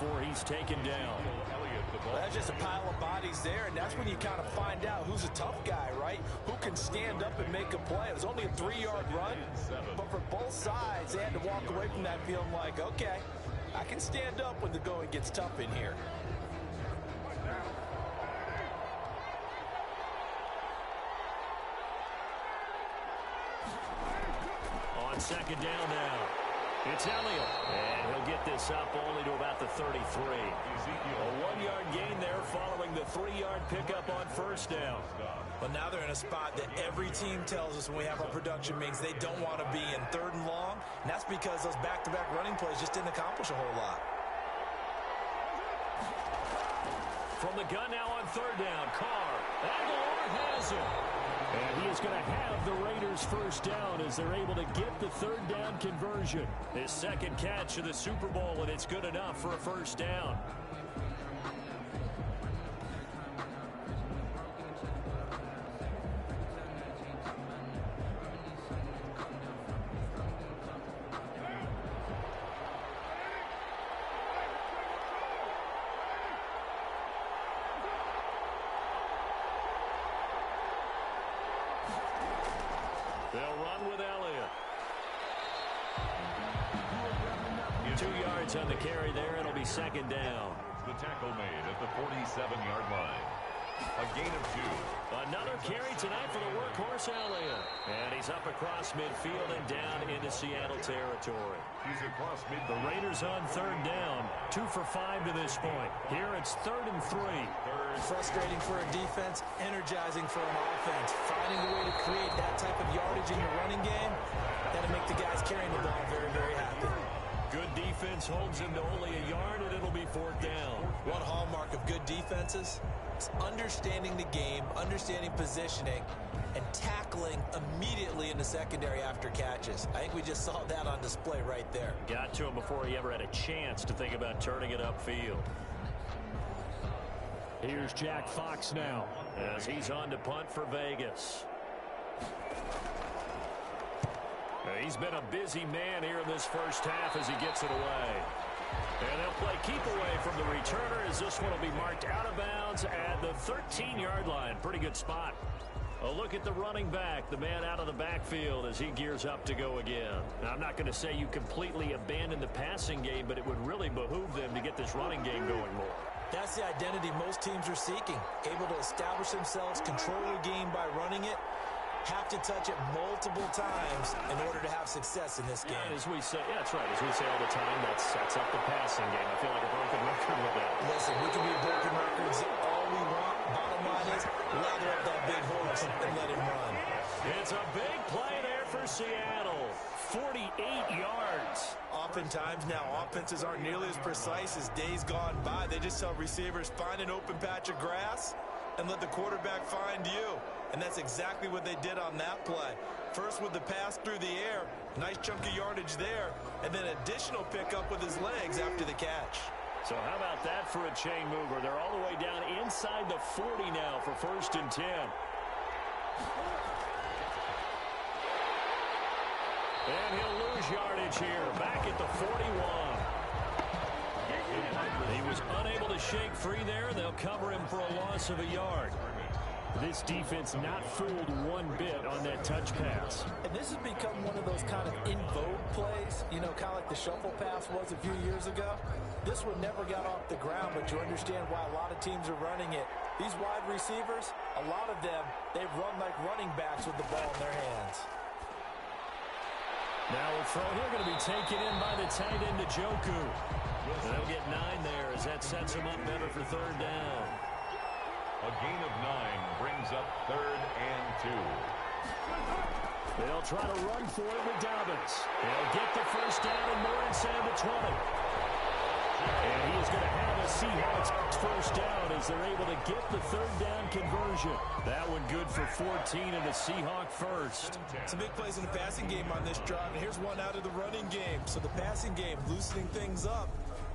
before he's taken down. Well, that's just a pile of bodies there, and that's when you kind of find out who's a tough guy, right? Who can stand up and make a play. It was only a 3-yard run, but for both sides, they had to walk away from that feeling like, okay, I can stand up when the going gets tough in here. On second down now, it's Elliott, and he'll get this up only to about the 33. A 1-yard gain there following the 3-yard pickup on first down. But now they're in a spot that every team tells us when we have our production means they don't want to be in 3rd and long, and that's because those back-to-back running plays just didn't accomplish a whole lot. From the gun now on 3rd down, Carr. Aguilar has it. And he is going to have the Raiders first down as they're able to get the 3rd down conversion. His 2nd catch of the Super Bowl, and it's good enough for a first down. They'll run with Elliott. 2 yards on the carry there. It'll be 2nd down. The tackle made at the 47-yard line. A gain of 2. Another carry tonight for the workhorse Elliott. And he's up across midfield and down into Seattle territory. He's across mid. The Raiders on 3rd down. 2 for 5 to this point. Here it's 3rd and 3. Frustrating for a defense, energizing for an offense. Finding a way to create that type of yardage in your running game, that'll make the guys carrying the ball very, very happy. Good defense holds him to only a yard, and it'll be 4th down. One hallmark of good defenses is understanding the game, understanding positioning, and tackling immediately in the secondary after catches. I think we just saw that on display right there. Got to him before he ever had a chance to think about turning it upfield. Here's Jack Fox now as he's on to punt for Vegas. He's been a busy man here in this first half as he gets it away. And they'll play keep away from the returner as this one will be marked out of bounds at the 13-yard line. Pretty good spot. A look at the running back, the man out of the backfield as he gears up to go again. Now, I'm not going to say you completely abandon the passing game, but it would really behoove them to get this running game going more. That's the identity most teams are seeking. Able to establish themselves, control the game by running it, have to touch it multiple times in order to have success in this game. Yeah, as we say, yeah, that's right. As we say all the time, that sets up the passing game. I feel like a broken record with that. Listen, we can be broken records all we want. Bottom line is, lather up that big horse and let him run. It's a big play there for Seattle. 48 yards. Oftentimes now, offenses aren't nearly as precise as days gone by. They just tell receivers, find an open patch of grass and let the quarterback find you. And that's exactly what they did on that play. First with the pass through the air, nice chunk of yardage there, and then additional pickup with his legs after the catch. So how about that for a chain mover? They're all the way down inside the 40 now for 1st and 10. And he'll lose yardage here, back at the 41. He was unable to shake free there. They'll cover him for a loss of a yard. This defense not fooled one bit on that touch pass. And this has become one of those kind of in vogue plays, you know, kind of like the shuffle pass was a few years ago. This one never got off the ground, but you understand why a lot of teams are running it. These wide receivers, a lot of them, they've run like running backs with the ball in their hands. Now a throw here going to be taken in by the tight end, Njoku. They'll get 9 there as that sets him up better for 3rd down. A gain of 9 brings up 3rd and 2. They'll try to run for it with Dobbins. They'll get the first down and more inside the 20. And he is going to have a Seahawks first down as they're able to get the 3rd down conversion. That one good for 14 and the Seahawk first. Some big plays in the passing game on this drive, and here's one out of the running game. So the passing game loosening things up.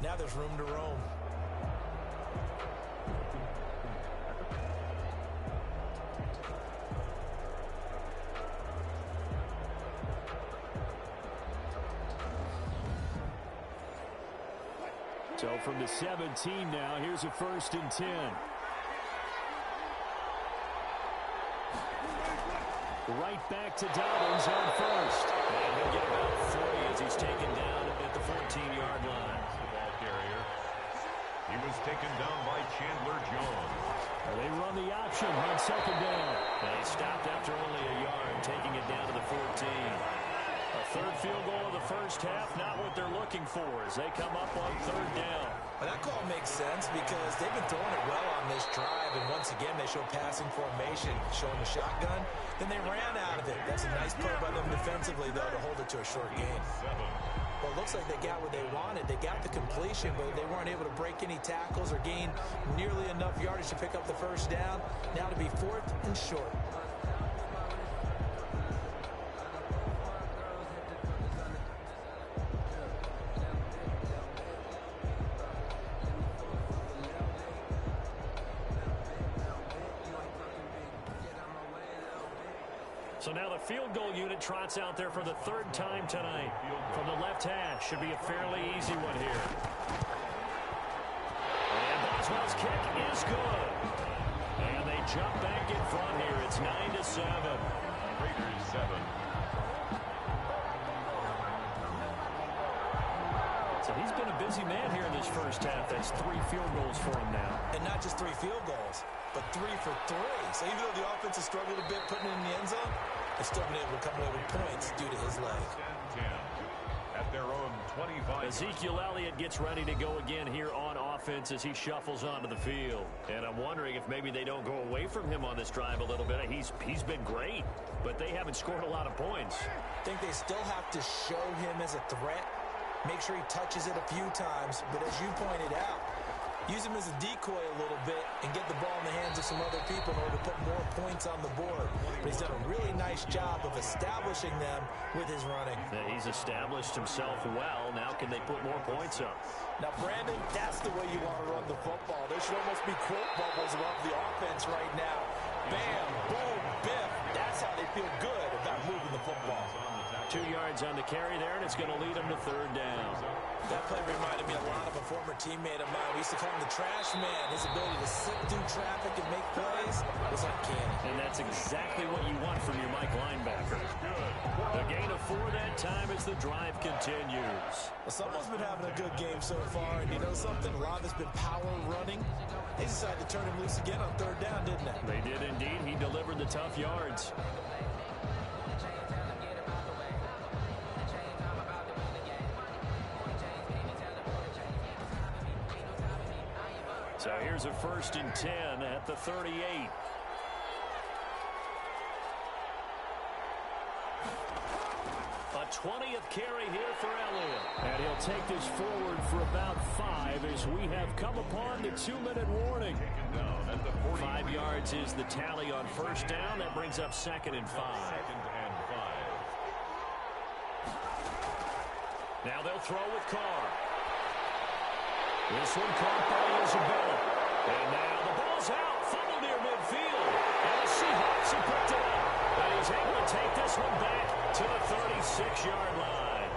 Now there's room to roam. So from the 17 now, here's a 1st and 10. Right back to Dobbins on first. And he'll get about 40 as he's taken down at the 14-yard line. The ball carrier. He was taken down by Chandler Jones. They run the option on 2nd down. And he stopped after only a yard, taking it down to the 14. A 3rd field goal of the first half, not what they're looking for as they come up on 3rd down. Well, that call makes sense because they've been throwing it well on this drive, and once again they show passing formation, showing the shotgun. Then they ran out of it. That's a nice play by them defensively, though, to hold it to a short gain. Well, it looks like they got what they wanted. They got the completion, but they weren't able to break any tackles or gain nearly enough yardage to pick up the 1st down. Now to be 4th and short. So now the field goal unit trots out there for the 3rd time tonight. From the left hash, should be a fairly easy one here. And Boswell's kick is good. And they jump back in front here. It's 9-7. Raiders 7. So he's been a busy man here in this first half. That's 3 field goals for him now. And not just 3 field goals, but 3 for 3. So even though the offense has struggled a bit putting it in the end zone, they've still been able to come away with points due to his leg. 10-10 at their own 25. Ezekiel Elliott gets ready to go again here on offense as he shuffles onto the field. And I'm wondering if maybe they don't go away from him on this drive a little bit. He's been great, but they haven't scored a lot of points. I think they still have to show him as a threat. Make sure he touches it a few times, but as you pointed out, use him as a decoy a little bit and get the ball in the hands of some other people in order to put more points on the board. But he's done a really nice job of establishing them with his running. Yeah, he's established himself well. Now can they put more points up? Now, Brandon, that's the way you want to run the football. There should almost be quote bubbles above the offense right now. Bam, boom, biff. That's how they feel good about moving the football. 2 yards on the carry there, and it's going to lead them to 3rd down. That play reminded me a lot of a former teammate of mine. We used to call him the trash man. His ability to sit through traffic and make plays was uncanny. And that's exactly what you want from your Mike linebacker. A gain of 4 that time as the drive continues. Well, someone's been having a good game so far, and you know something? A lot of it's been power running. They decided to turn him loose again on 3rd down, didn't they? They did indeed. He delivered the tough yards. So here's a 1st and 10 at the 38. A 20th carry here for Elliott. And he'll take this forward for about 5 as we have come upon the 2-minute warning. 5 yards is the tally on 1st down. That brings up 2nd and 5. Now they'll throw with Carr. This one caught by Isabella. And now the ball's out. Fumble near midfield. And the Seahawks have picked it up. And he's able to take this one back to the 36-yard line.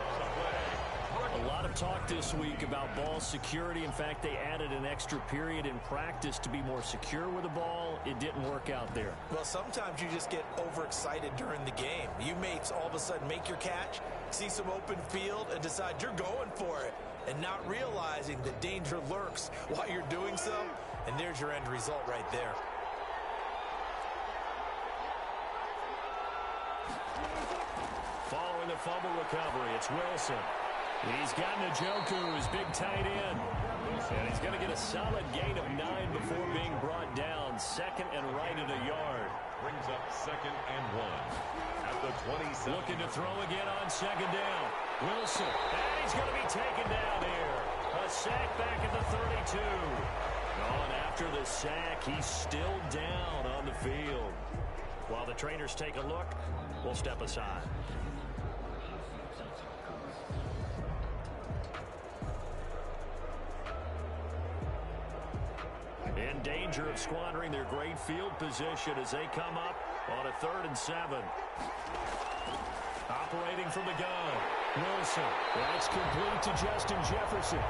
A lot of talk this week about ball security. In fact, they added an extra period in practice to be more secure with the ball. It didn't work out there. Well, sometimes you just get overexcited during the game. You may all of a sudden make your catch, see some open field, and decide you're going for it, and not realizing the danger lurks while you're doing so, and there's your end result right there. Following the fumble recovery, it's Wilson. He's got Njoku, his big tight end. And he's going to get a solid gain of 9 before being brought down. 2nd and right at a yard. Brings up 2nd and 1 at the 27. Looking to throw again on 2nd down. Wilson, and he's going to be taken down here. A sack back at the 32. And after the sack, he's still down on the field. While the trainers take a look, we'll step aside. In danger of squandering their great field position as they come up on a 3rd and 7. Operating from the gun. Wilson. That's complete to Justin Jefferson.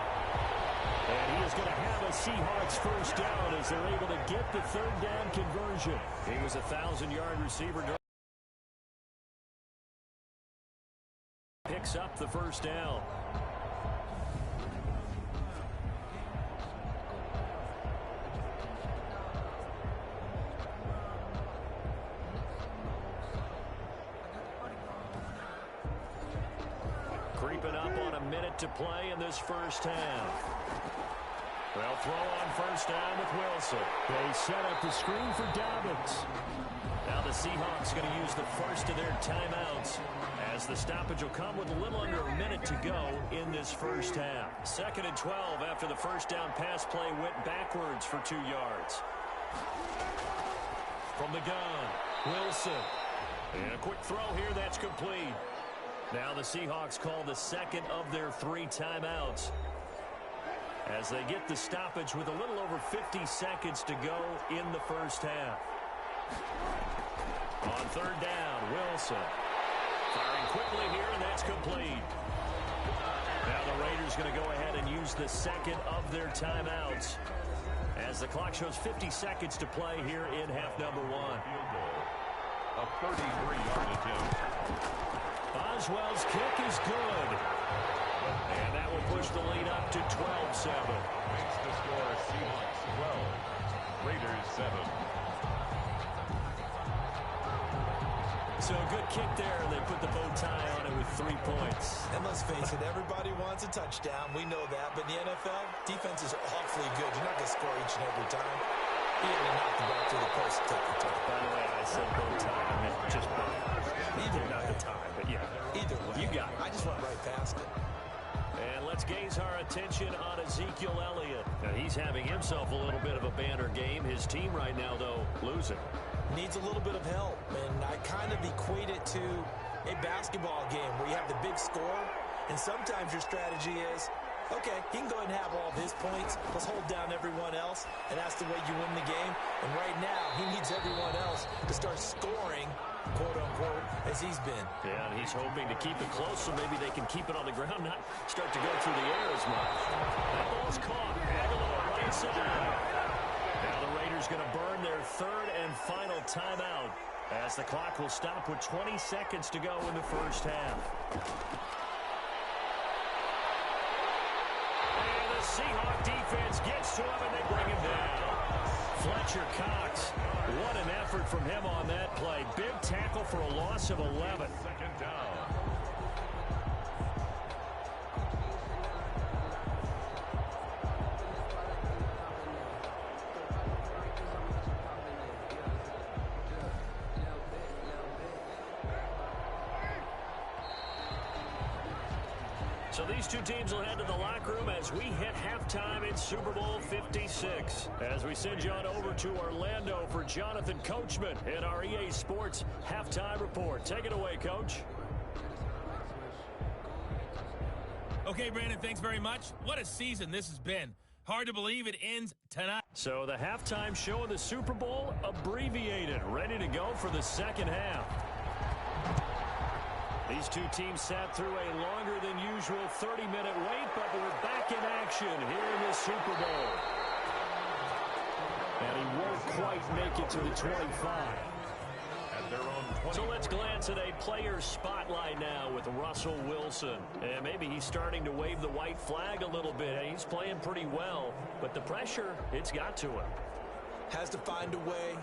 is going to have a Seahawks first down as they're able to get the third down conversion. He was a 1,000-yard receiver. Picks up the first down. Creeping up on a minute to play in this first half. They'll throw on first down with Wilson. They set up the screen for Dobbins. Now the Seahawks going to use the first of their timeouts as the stoppage will come with a little under a minute to go in this first half. 2nd and 12 after the first down pass play went backwards for 2 yards. From the gun, Wilson. And a quick throw here that's complete. Now the Seahawks call the second of their 3 timeouts as they get the stoppage with a little over 50 seconds to go in the first half. On third down, Wilson. Firing quickly here, and that's complete. Now the Raiders going to go ahead and use the second of their timeouts as the clock shows 50 seconds to play here in half number 1. A 33-yard attempt. Boswell's kick is good. And that will push the lead up to 12-7. Makes the score Seahawks 12, Raiders 7. So a good kick there, and they put the bow tie on it with 3 points. And let's face it, everybody wants a touchdown. We know that. But in the NFL, defense is awfully good. You're not going to score each and every time. He had to knock the ball through the post to take the tie. By the way, I said bow tie. I meant just bow. Either not the tie, but yeah. Either way. You got it. I just went right past it. And let's gaze our attention on Ezekiel Elliott. Now, he's having himself a little bit of a banner game. His team right now, though, losing. Needs a little bit of help, and I kind of equate it to a basketball game where you have the big score, and sometimes your strategy is, okay, he can go ahead and have all of his points. Let's hold down everyone else, and that's the way you win the game. And right now, he needs everyone else to start scoring, quote-unquote, as he's been. Yeah, and he's hoping to keep it close so maybe they can keep it on the ground, not start to go through the air as much. That ball's caught. Aguilar right side. Now the Raiders going to burn their third and final timeout as the clock will stop with 20 seconds to go in the first half. And the Seahawk defense gets to him and they bring him down. Fletcher Cox, what an effort from him on that play. Big tackle for a loss of 11. Second down. So these two teams will head to the locker room as we hit halftime in Super Bowl 56. As we send you on over to Orlando for Jonathan Coachman in our EA Sports Halftime Report. Take it away, Coach. Okay, Brandon, thanks very much. What a season this has been. Hard to believe it ends tonight. So the halftime show of the Super Bowl abbreviated, ready to go for the second half. These two teams sat through a longer than usual 30-minute wait, but we're back in action here in the Super Bowl. And he won't quite make it to the 25. At their own 20. So let's glance at a player spotlight now with Russell Wilson. And maybe he's starting to wave the white flag a little bit. He's playing pretty well, but the pressure, it's got to him. Has to find a way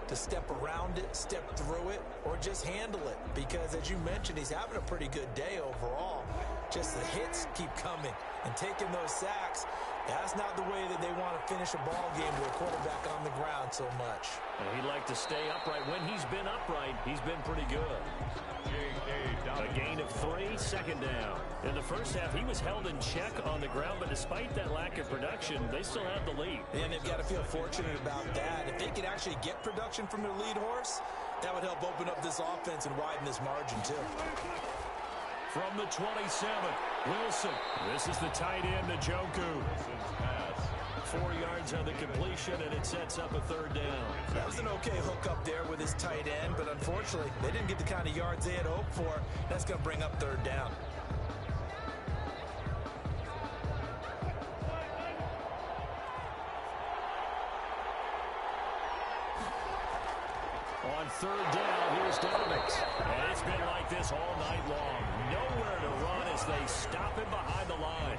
to step around it, step through it, or just handle it. Because, as you mentioned, he's having a pretty good day overall. Just the hits keep coming and taking those sacks. That's not the way that they want to finish a ball game with a quarterback on the ground so much. And he'd like to stay upright. When he's been upright, he's been pretty good. A gain of 3, second down. In the first half, he was held in check on the ground, but despite that lack of production, they still have the lead. And they've got to feel fortunate about that. If they could actually get production from their lead horse, that would help open up this offense and widen this margin, too. From the 27, Wilson. This is the tight end, Njoku. 4 yards on the completion, and it sets up a third down. That was an okay hook up there with his tight end, but unfortunately, they didn't get the kind of yards they had hoped for. That's going to bring up third down. On third down, here's Dobbins. And it's been like this all night long. Nowhere to run as they stop him behind the line.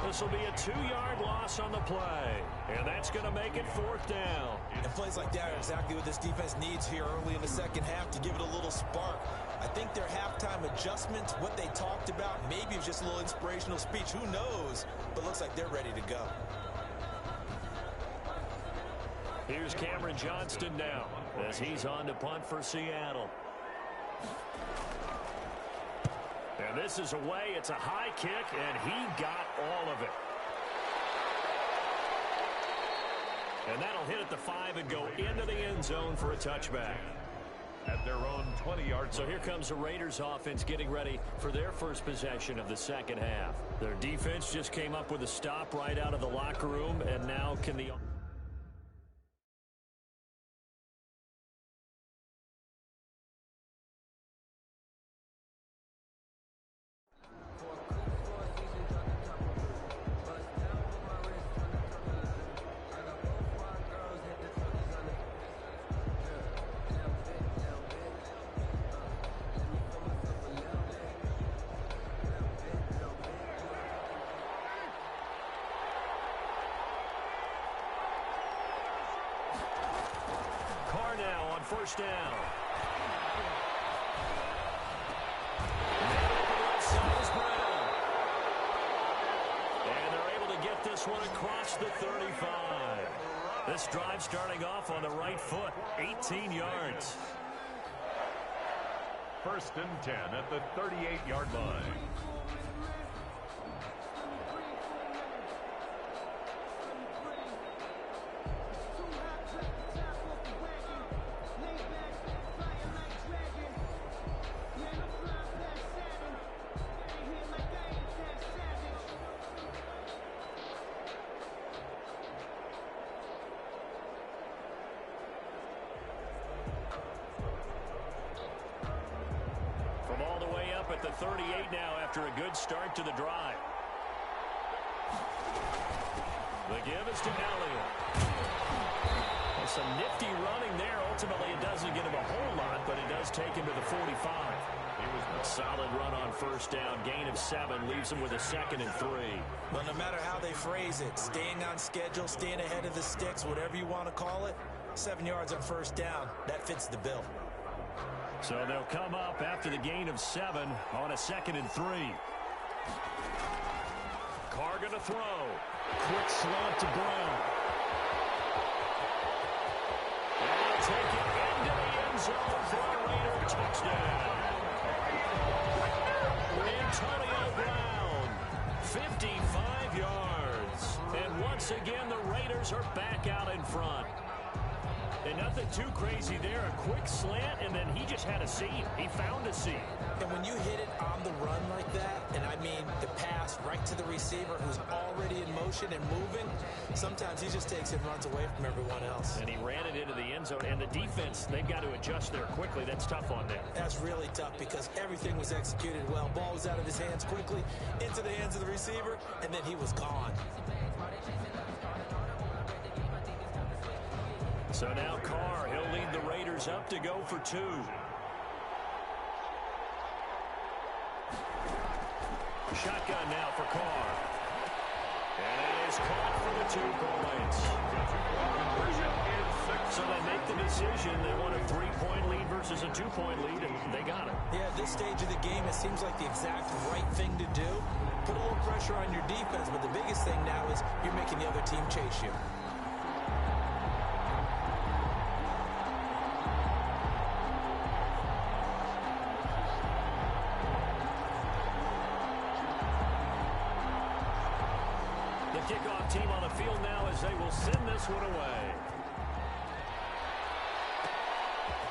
This will be a 2-yard loss on the play. And that's going to make it fourth down. And plays like that are exactly what this defense needs here early in the second half to give it a little spark. I think their halftime adjustment, what they talked about, maybe it was just a little inspirational speech. Who knows? But looks like they're ready to go. Here's Cameron Johnston now as he's on to punt for Seattle. And this is away. It's a high kick, and he got all of it. And that'll hit at the 5 and go into the end zone for a touchback. At their own 20-yard. So here comes the Raiders offense getting ready for their first possession of the second half. Their defense just came up with a stop right out of the locker room, and now can the... First down. And they're able to get this one across the 35. This drive starting off on the right foot, 18 yards. First and 10 at the 38-yard line. At the 38 now after a good start to the drive. The give is to Elliott. Well, some nifty running there. Ultimately, it doesn't get him a whole lot, but it does take him to the 45. He was a solid run on first down. Gain of 7 leaves him with a 2nd and 3. Well, no matter how they phrase it, staying on schedule, staying ahead of the sticks, whatever you want to call it, 7 yards on first down, that fits the bill. So they'll come up after the gain of 7 on a 2nd and 3. Carr going to throw. Quick slant to Brown. And he'll take it into the end zone for a Raider touchdown. Antonio Brown, 55 yards. And once again, the Raiders are back out in front. And nothing too crazy there. A quick slant, and then he just had a seam. He found a seam. And when you hit it on the run like that, and I mean the pass right to the receiver who's already in motion and moving, sometimes he just takes it and runs away from everyone else. And he ran it into the end zone. And the defense, they've got to adjust there quickly. That's tough on them. That's really tough because everything was executed well. Ball was out of his hands quickly, into the hands of the receiver, and then he was gone. So now Carr, he'll lead the Raiders up to go for 2. Shotgun now for Carr. And it is caught for the 2 points. So they make the decision. They want a 3-point lead versus a 2-point lead, and they got it. Yeah, at this stage of the game, it seems like the exact right thing to do. Put a little pressure on your defense, but the biggest thing now is you're making the other team chase you. Kickoff team on the field now as they will send this one away.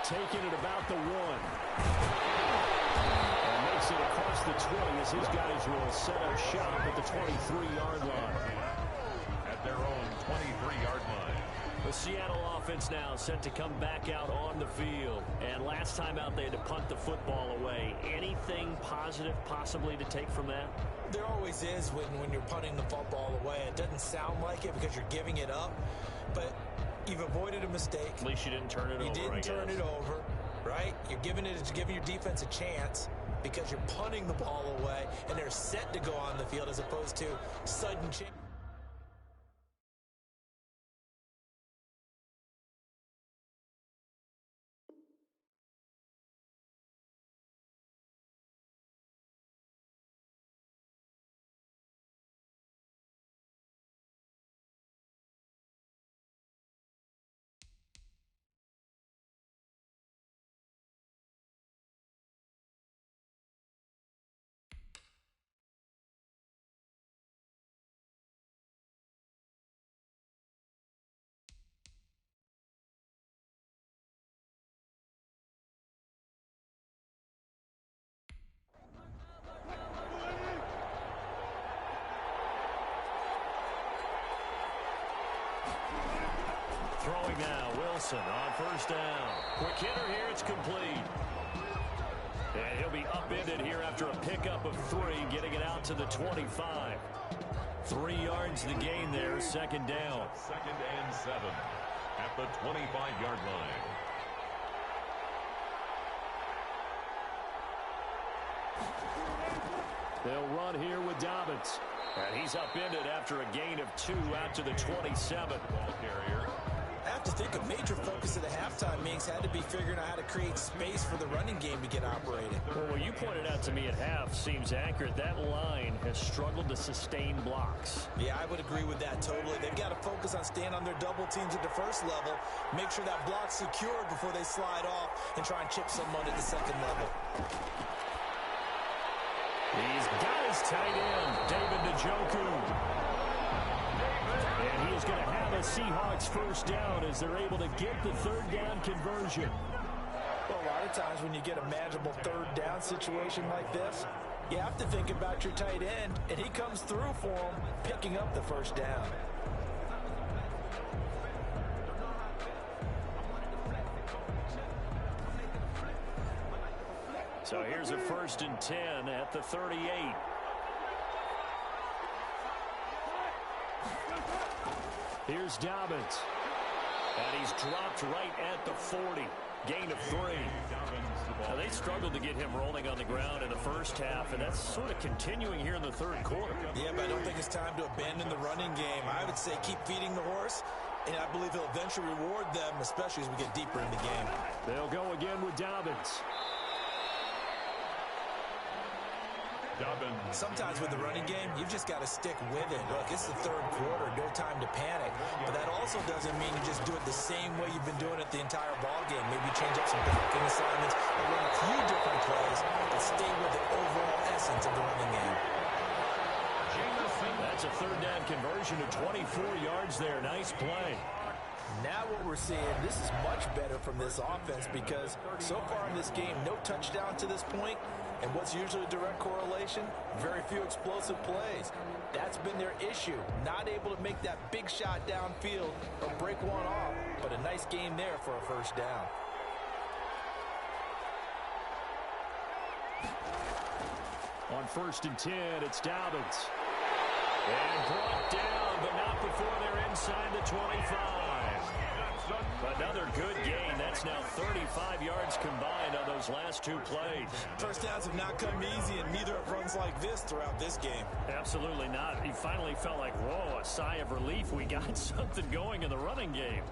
Taking it about the 1. And makes it across the 20 as his guys will set up shop at the 23-yard line. At their own 23-yard line. The Seattle offense now set to come back out on the field. And last time out, they had to punt the football away. Anything positive possibly to take from that? There always is when you're punting the football away. It doesn't sound like it because you're giving it up. But You've avoided a mistake. At least you didn't turn it over, You didn't turn guess. it over, right? You're giving your defense a chance because you're punting the ball away, and they're set to go on the field as opposed to sudden change. Throwing now, Wilson on first down. Quick hitter here, it's complete. And he'll be upended here after a pickup of 3, getting it out to the 25. 3 yards the gain there, second down. 2nd and 7 at the 25-yard line. They'll run here with Dobbins. And he's upended after a gain of 2 out to the 27. Ball carrier. I have to think a major focus of the halftime meetings had to be figuring out how to create space for the running game to get operated. Well, what you pointed out to me at half seems accurate. That line has struggled to sustain blocks. Yeah, I would agree with that totally. They've got to focus on staying on their double teams at the first level, make sure that block's secured before they slide off and try and chip someone at the second level. He's got his tight end, David Njoku. And he is going to have a Seahawks first down as they're able to get the third down conversion. Well, a lot of times when you get a manageable third down situation like this, you have to think about your tight end, and he comes through for him, picking up the first down. So here's a 1st and 10 at the 38. Here's Dobbins. And he's dropped right at the 40. Gain of 3. Now, they struggled to get him rolling on the ground in the first half, and that's sort of continuing here in the third quarter. Yeah, but I don't think it's time to abandon the running game. I would say keep feeding the horse, and I believe he'll eventually reward them, especially as we get deeper in the game. They'll go again with Dobbins. Sometimes with the running game, you've just got to stick with it. Look, it's the third quarter, no time to panic. But that also doesn't mean you just do it the same way you've been doing it the entire ball game. Maybe change up some blocking assignments or run a few different plays, but stay with the overall essence of the running game. That's a third down conversion to 24 yards there. Nice play. Now what we're seeing, this is much better from this offense because so far in this game, no touchdown to this point. And what's usually a direct correlation? Very few explosive plays. That's been their issue. Not able to make that big shot downfield or break one off. But a nice game there for a first down. On 1st and 10, it's Dobbins. And brought down, but not before they're inside the 25. Another good gain. That's now 35 yards combined on those last 2 plays. First downs have not come easy, and neither have runs like this throughout this game. Absolutely not. He finally felt like, whoa, a sigh of relief. We got something going in the running game.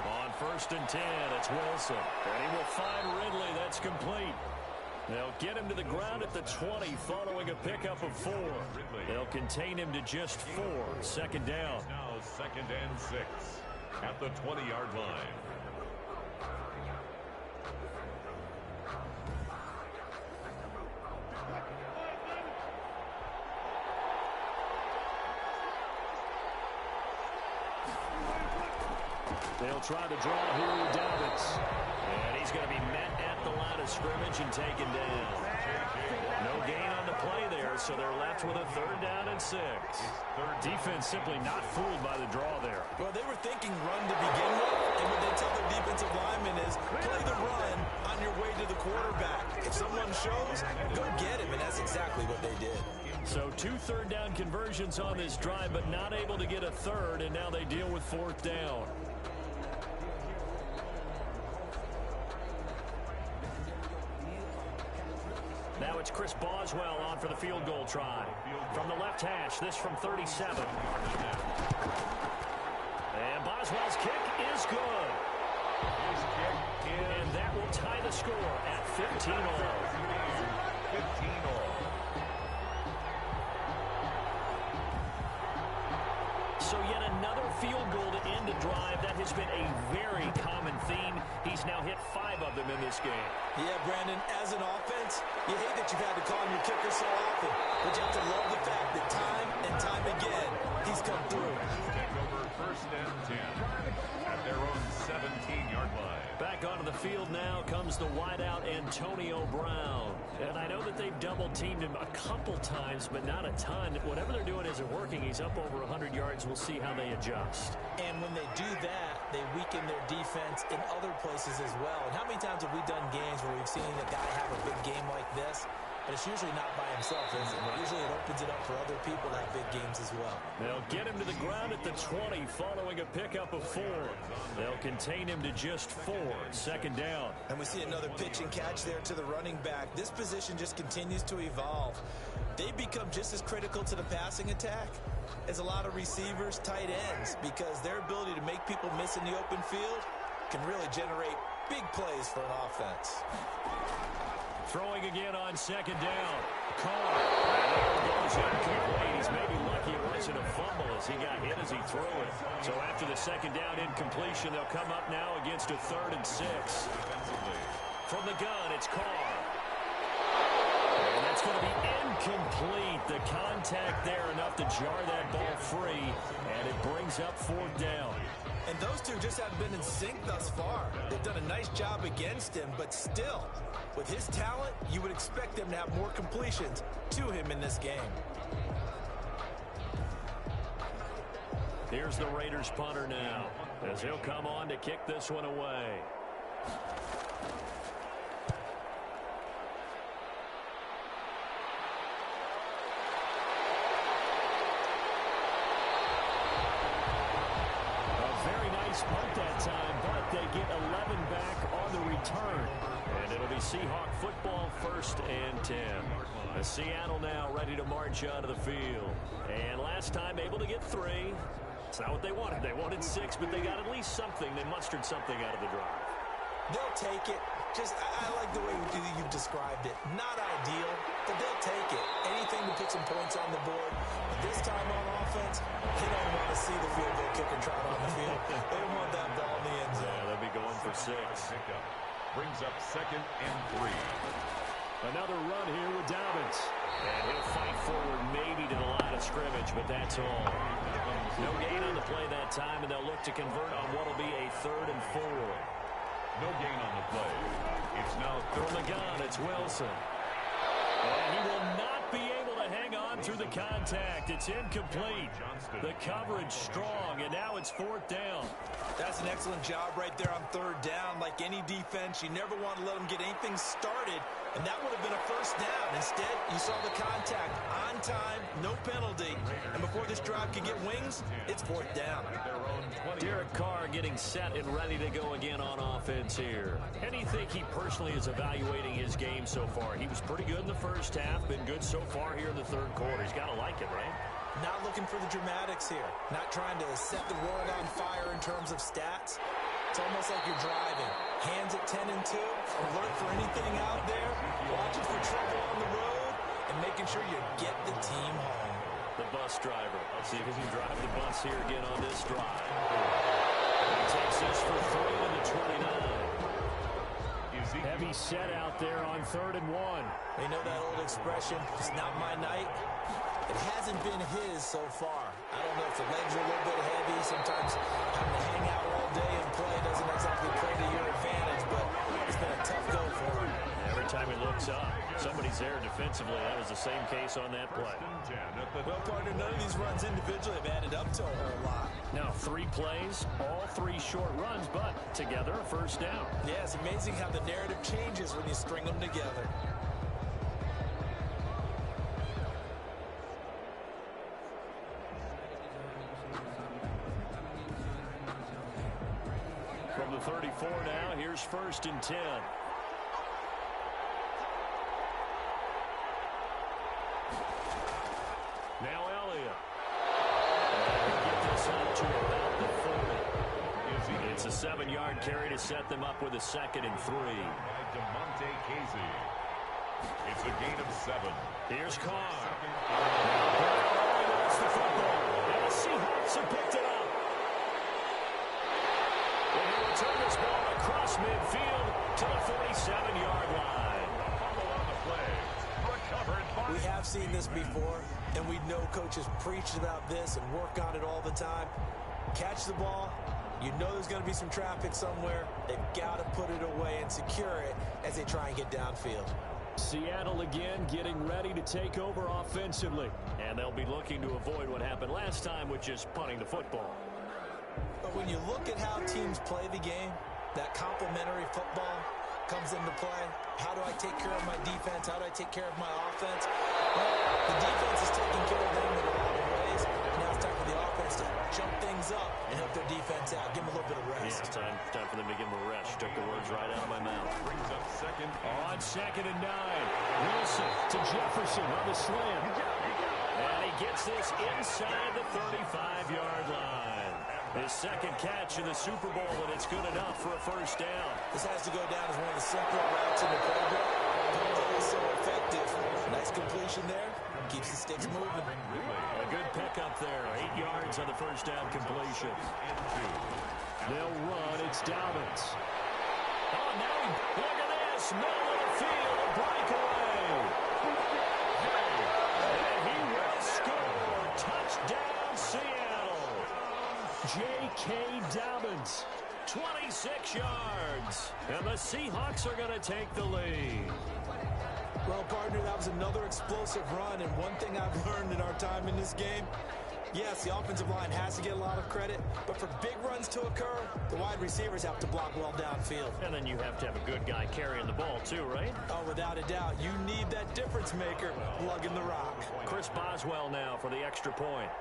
On 1st and 10, it's Wilson. And he will find Ridley. That's complete. They'll get him to the ground at the 20 following a pickup of 4. They'll contain him to just 4. Second down. Now 2nd and 6 at the 20-yard line. They'll try to draw here with Davids. And he's going to be met at the line of scrimmage and taken down. No gain on the play there, so they're left with a 3rd down and 6. Defense simply not fooled by the draw there. Well, they were thinking run to begin with, and what they tell their defensive linemen is play the run on your way to the quarterback. If someone shows, go get him, and that's exactly what they did. So 2 3rd down conversions on this drive, but not able to get a 3rd, and now they deal with 4th down. Now it's Chris Boswell on for the field goal try. From the left hash, this from 37. And Boswell's kick is good. And that will tie the score at 15 all. 15 all. So yet another field goal to end a drive. That has been a very common theme. He's now hit 5 of them in this game. Yeah, Brandon, as an offense, you hate that you've had to call on your kicker so often, but you have to love the fact that time and time again, he's come through. Take over 1st and 10 at their own 17-yard line. Back onto the field now comes the wideout Antonio Brown. And I know that they've double-teamed him a couple times, but not a ton. Whatever they're doing isn't working. He's up over 100 yards. We'll see how they adjust. And when they do that, they weaken their defense in other places as well. And how many times have we done games where we've seen a guy have a big game like this? But it's usually not by himself, is it? Usually it opens it up for other people to have big games as well. They'll get him to the ground at the 20 following a pickup of 4. They'll contain him to just 4. 2nd down. And we see another pitch and catch there to the running back. This position just continues to evolve. They become just as critical to the passing attack as a lot of receivers, tight ends, because their ability to make people miss in the open field can really generate big plays for an offense. Throwing again on 2nd down. Carr. Goes incomplete. He's maybe lucky it wasn't a fumble as he got hit as he threw it. So after the 2nd down incompletion, they'll come up now against a 3rd and 6. From the gun, it's Carr. And that's going to be incomplete. The contact there enough to jar that ball free, and it brings up 4th down. And those two just haven't been in sync thus far. They've done a nice job against him, but still, with his talent, you would expect them to have more completions to him in this game. Here's the Raiders punter now, as he'll come on to kick this one away. Punt that time, but they get 11 back on the return. And it'll be Seahawk football 1st and 10. Seattle now ready to march out of the field. And last time able to get 3. It's not what they wanted. They wanted 6, but they got at least something. They mustered something out of the drive. They'll take it. I like the way you've described it. Not ideal, but they'll take it. Anything to put some points on the board. But this time on offense, they don't want to see the field goal kicker trot on the field. They don't want that ball in the end zone. Yeah, they'll be going for 6. Brings up 2nd and 3. Another run here with Davids. And he'll fight forward maybe to the line of scrimmage, but that's all. No gain on the play that time, and they'll look to convert on what will be a 3rd and 4. No gain on the play. It's now from the gun. It's Wilson. And he will not be able to hang on through the contact. It's incomplete. The coverage strong, and now it's 4th down. That's an excellent job right there on 3rd down. Like any defense, you never want to let them get anything started, and that would have been a 1st down. Instead, you saw the contact on time, no penalty, and before this drive could get wings, it's 4th down. Derek Carr getting set and ready to go again on offense here. How do you think he personally is evaluating his game so far? He was pretty good in the 1st half, been good so far here in the 3rd quarter. He's got to like it, right? Not looking for the dramatics here. Not trying to set the world on fire in terms of stats. It's almost like you're driving. Hands at 10 and 2. Alert for anything out there. Watching for trouble on the road. And making sure you get the team home. The bus driver. Let's see if he can drive the bus here again on this drive. He takes this for 3 to the 29. Heavy set out there on 3rd and 1. You know that old expression, it's not my night? It hasn't been his so far. I don't know if the legs are a little bit heavy. Sometimes having to hang out all day time he looks up, somebody's there defensively. That was the same case on that play. Well, partner, none of these runs individually have added up to a whole lot. Now 3 plays, all 3 short runs, but together a first down. Yeah, it's amazing how the narrative changes when you string them together. From the 34 now, here's 1st and 10. Now Elliott. Get this up to about the 40. It's a 7-yard carry to set them up with a 2nd and 3. It's a gain of 7. Here's Carr. Now lost the football. And the Seahawks have picked it up. And he'll return this ball across midfield to the 47-yard line. Follow on the play. Recovered by... We have seen this before, and we know coaches preach about this and work on it all the time. Catch the ball. You know there's going to be some traffic somewhere. They've got to put it away and secure it as they try and get downfield. Seattle again getting ready to take over offensively. And they'll be looking to avoid what happened last time, which is punting the football. But when you look at how teams play the game, that complementary football comes into play. How do I take care of my defense? How do I take care of my offense? Well, the defense is taking care of them in a lot of ways. Now it's time for the offense to jump things up and help their defense out. Give them a little bit of rest. Yeah, time for them to give them a rest. Took the words right out of my mouth. Brings up 2nd. On 2nd and 9. Wilson to Jefferson on the slant. And he gets this inside the 35-yard line. His 2nd catch in the Super Bowl, and it's good enough for a first down. This has to go down as one of the simpler routes in the playbook, but always so effective. Nice completion there. Keeps the sticks moving. A good pickup there. 8 yards on the first down completion. They'll run. It's Dobbins. Oh, now look at this. Middle of the field. A breakaway. And he will score. Touchdown, Seattle. J.K. Dobbins. 26 yards. And the Seahawks are going to take the lead. Well, partner, that was another explosive run, and one thing I've learned in our time in this game, yes, the offensive line has to get a lot of credit, but for big runs to occur, the wide receivers have to block well downfield. And then you have to have a good guy carrying the ball too, right? Oh, without a doubt. You need that difference maker lugging the rock. Chris Boswell now for the extra point.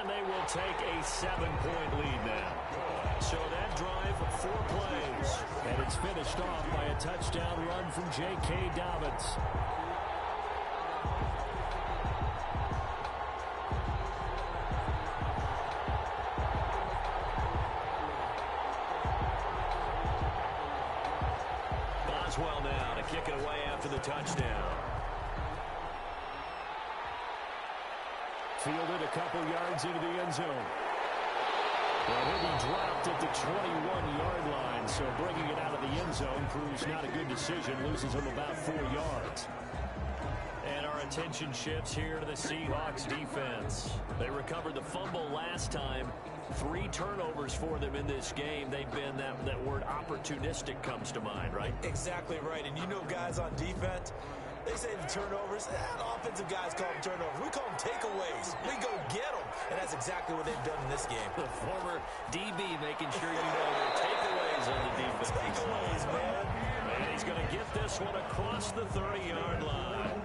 And they will take a 7-point lead now. So that drive, 4 plays. And it's finished off by a touchdown run from J.K. Dobbins. Boswell now to kick it away after the touchdown. Fielded a couple yards into the end zone. Well, he'll be dropped at the 21-yard line, so bringing it out of the end zone proves not a good decision, loses him about 4 yards. And our attention shifts here to the Seahawks defense. They recovered the fumble last time. 3 turnovers for them in this game. They've been, that word opportunistic comes to mind, right? Exactly right, and you know guys on defense, they say the turnovers, the offensive guys call them turnovers. We call them takeaways. We go get them. And that's exactly what they've done in this game. The former DB making sure you know their takeaways on the defense. Takeaways, man. And he's going to get this one across the 30-yard line.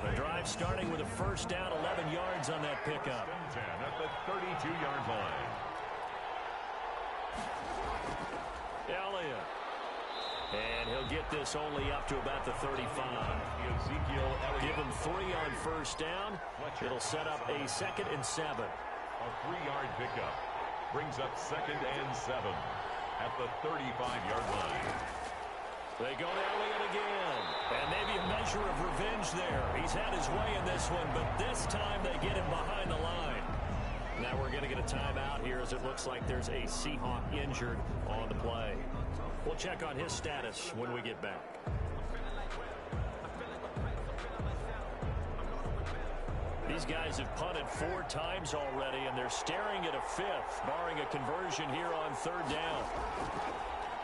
The drive starting with a first down, 11 yards on that pickup. At the 32-yard line. Elliott. And he'll get this only up to about the 35. Ezekiel Elliott. Give him 3 on first down. It'll set up a 2nd and 7. A 3-yard pickup. Brings up 2nd and 7 at the 35-yard line. They go to Elliott again. And maybe a measure of revenge there. He's had his way in this one, but this time they get him behind the line. Now we're going to get a timeout here as it looks like there's a Seahawk injured on the play. We'll check on his status when we get back. These guys have punted 4 times already, and they're staring at a 5th, barring a conversion here on 3rd down.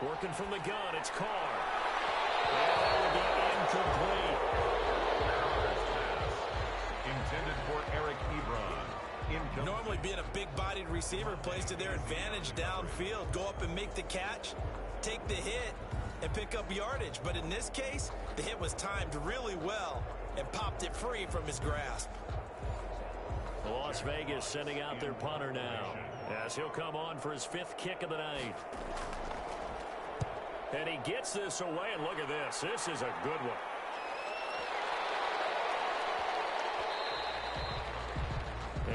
Working from the gun, it's Carr. And that will be incomplete. Intended for Eric Ebron. Normally being a big-bodied receiver plays to their advantage downfield. Go up and make the catch, take the hit, and pick up yardage. But in this case, the hit was timed really well and popped it free from his grasp. Las Vegas sending out their punter now as he'll come on for his 5th kick of the night. And he gets this away, and look at this. This is a good one.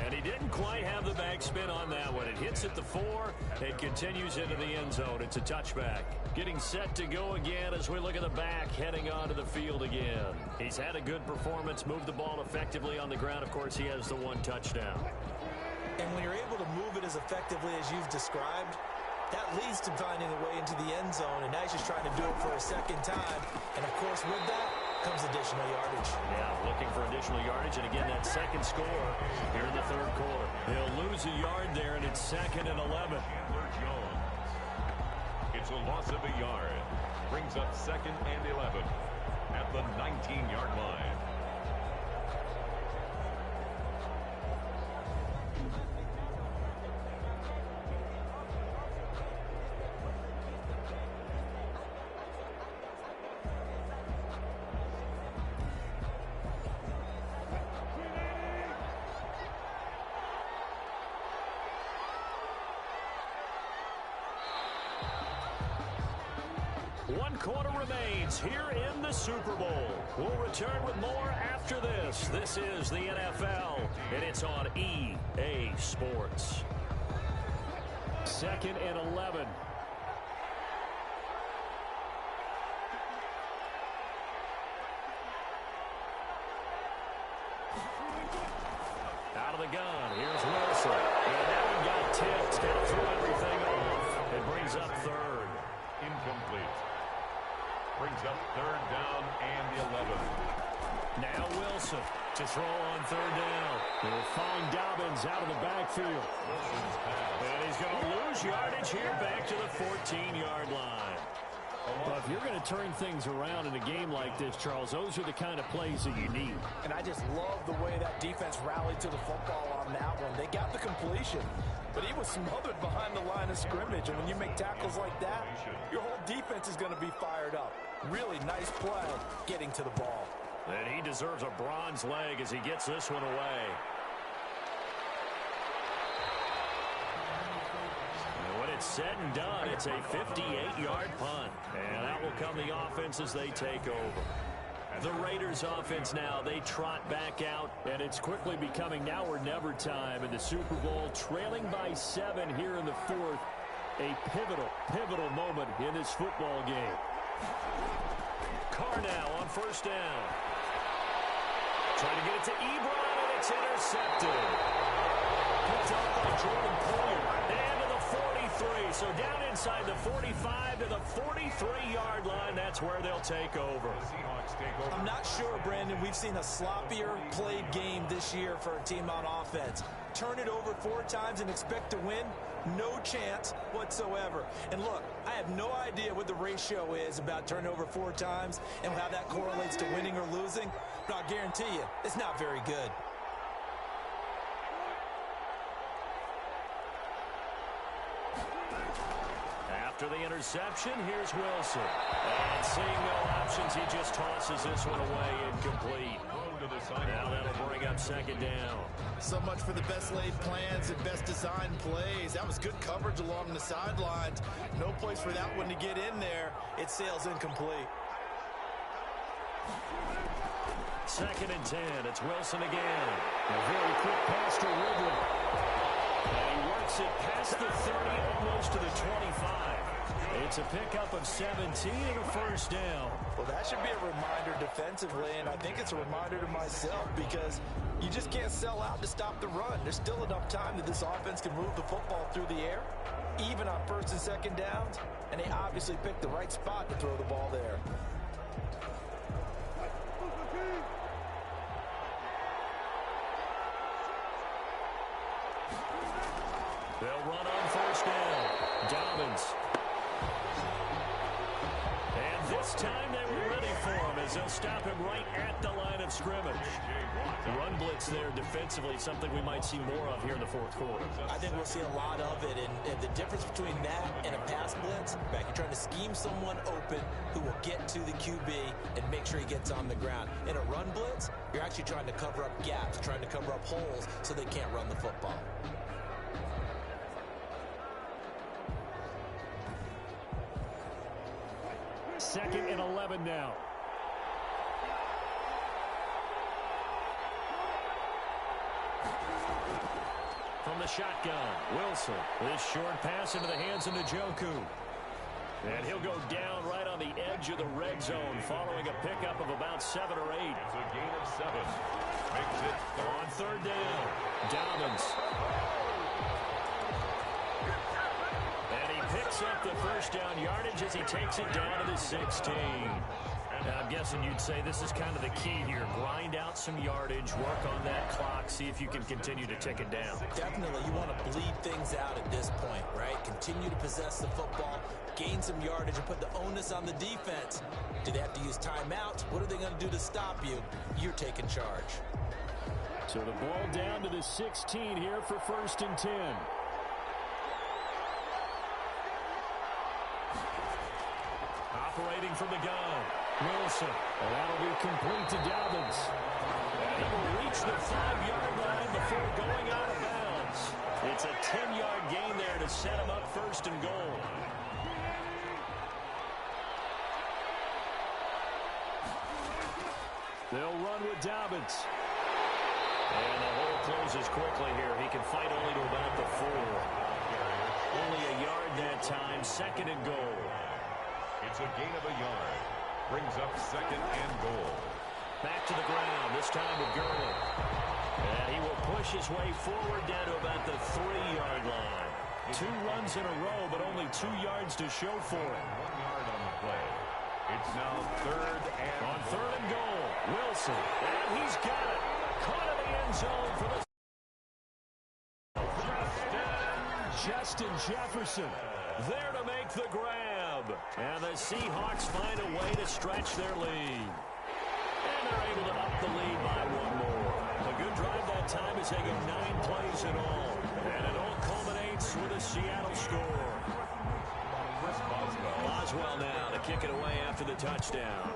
And he didn't quite have the backspin on that one. It hits at the 4. It continues into the end zone. It's a touchback. Getting set to go again as we look at the back, heading onto the field again. He's had a good performance, moved the ball effectively on the ground. Of course, he has the 1 touchdown. And when you're able to move it as effectively as you've described, that leads to finding a way into the end zone, and now he's just trying to do it for a second time. And, of course, with that comes additional yardage. Yeah, looking for additional yardage, and again, that second score here in the 3rd quarter. He'll lose a yard there, and it's 2nd and 11. It's a loss of a yard. Brings up 2nd and 11 at the 19-yard line. One quarter remains here in the Super Bowl. We'll return with more after this. This is the NFL, and it's on EA Sports. 2nd and 11. Out of the gun, here's Wilson. And that one got tipped. Got to throw everything off. It brings up 3rd. Incomplete. Brings up 3rd down and 11. Now Wilson to throw on 3rd down. They'll find Dobbins out of the backfield. And he's going to lose yardage here back to the 14-yard line. Well, if you're going to turn things around in a game like this, Charles, those are the kind of plays that you need. And I just love the way that defense rallied to the football on that one. They got the completion, but he was smothered behind the line of scrimmage. And when you make tackles like that, your whole defense is going to be fired up. Really nice play getting to the ball. And he deserves a bronze leg as he gets this one away. And when it's said and done, it's a 58-yard punt. And that will come the offense as they take over. The Raiders offense now, they trot back out, and it's quickly becoming now or never time in the Super Bowl, trailing by 7 here in the 4th. A pivotal moment in this football game. Carr now on 1st down. Trying to get it to Ebron, and it's intercepted. Picked up by Jordan Poyer. And to the 43. So down inside the 45 to the 43-yard line. That's where they'll take over. I'm not sure, Brandon, we've seen a sloppier played game this year for a team on offense. Turn it over 4 times and expect to win? No chance whatsoever. And look, I have no idea what the ratio is about turning over 4 times and how that correlates to winning or losing, but I'll guarantee you, it's not very good. After the interception, here's Wilson. And seeing no options, he just tosses this one away incomplete. Now that'll bring up 2nd down. So much for the best laid plans and best designed plays. That was good coverage along the sidelines. No place for that one to get in there. It sails incomplete. 2nd and 10. It's Wilson again. A very quick pass to Ridley. And he works it past the 30, almost to the 25. It's a pickup of 17 and a 1st down. Well, that should be a reminder defensively, and I think it's a reminder to myself because you just can't sell out to stop the run. There's still enough time that this offense can move the football through the air, even on 1st and 2nd downs, and they obviously picked the right spot to throw the ball there. They'll run on 1st down. Dobbins. This time they were ready for him as they'll stop him right at the line of scrimmage. The run blitz there defensively, something we might see more of here in the fourth quarter. I think we'll see a lot of it, and the difference between that and a pass blitz, back, you're trying to scheme someone open who will get to the QB and make sure he gets on the ground. In a run blitz, you're actually trying to cover up gaps, trying to cover up holes so they can't run the football. Second and 11 now. From the shotgun, Wilson. This short pass into the hands of Njoku. And he'll go down right on the edge of the red zone following a pickup of about 7 or 8. It's a gain of 7. Makes it On third down, Dobbins. And he picks up the first down yardage as he takes it down to the 16. Now, I'm guessing you'd say this is kind of the key here. Grind out some yardage, work on that clock, see if you can continue to tick it down. Definitely, you want to bleed things out at this point, right? Continue to possess the football, gain some yardage, and put the onus on the defense. Do they have to use timeouts? What are they going to do to stop you? You're taking charge. So the ball down to the 16 here for 1st and 10. Operating from the gun, Wilson. And that'll be complete to Dobbins. And he will reach the 5-yard line before going out of bounds. It's a 10-yard gain there to set him up 1st and goal. They'll run with Dobbins. And the hole closes quickly here. He can fight only to about the 4. Only a yard that time, 2nd and goal. It's a gain of a yard. Brings up 2nd and goal. Back to the ground, this time with Gurley. And he will push his way forward down to about the 3-yard line. 2 runs in a row, but only 2 yards to show for it. 1 yard on the play. It's now 3rd and On 3rd and goal, Wilson. And he's got it. Caught in the end zone for the... Justin Jefferson there to make the grab. And the Seahawks find a way to stretch their lead. And they're able to up the lead by 1 more. A good drive that time as they go 9 plays in all. And it all culminates with a Seattle score. Boswell. Boswell now to kick it away after the touchdown.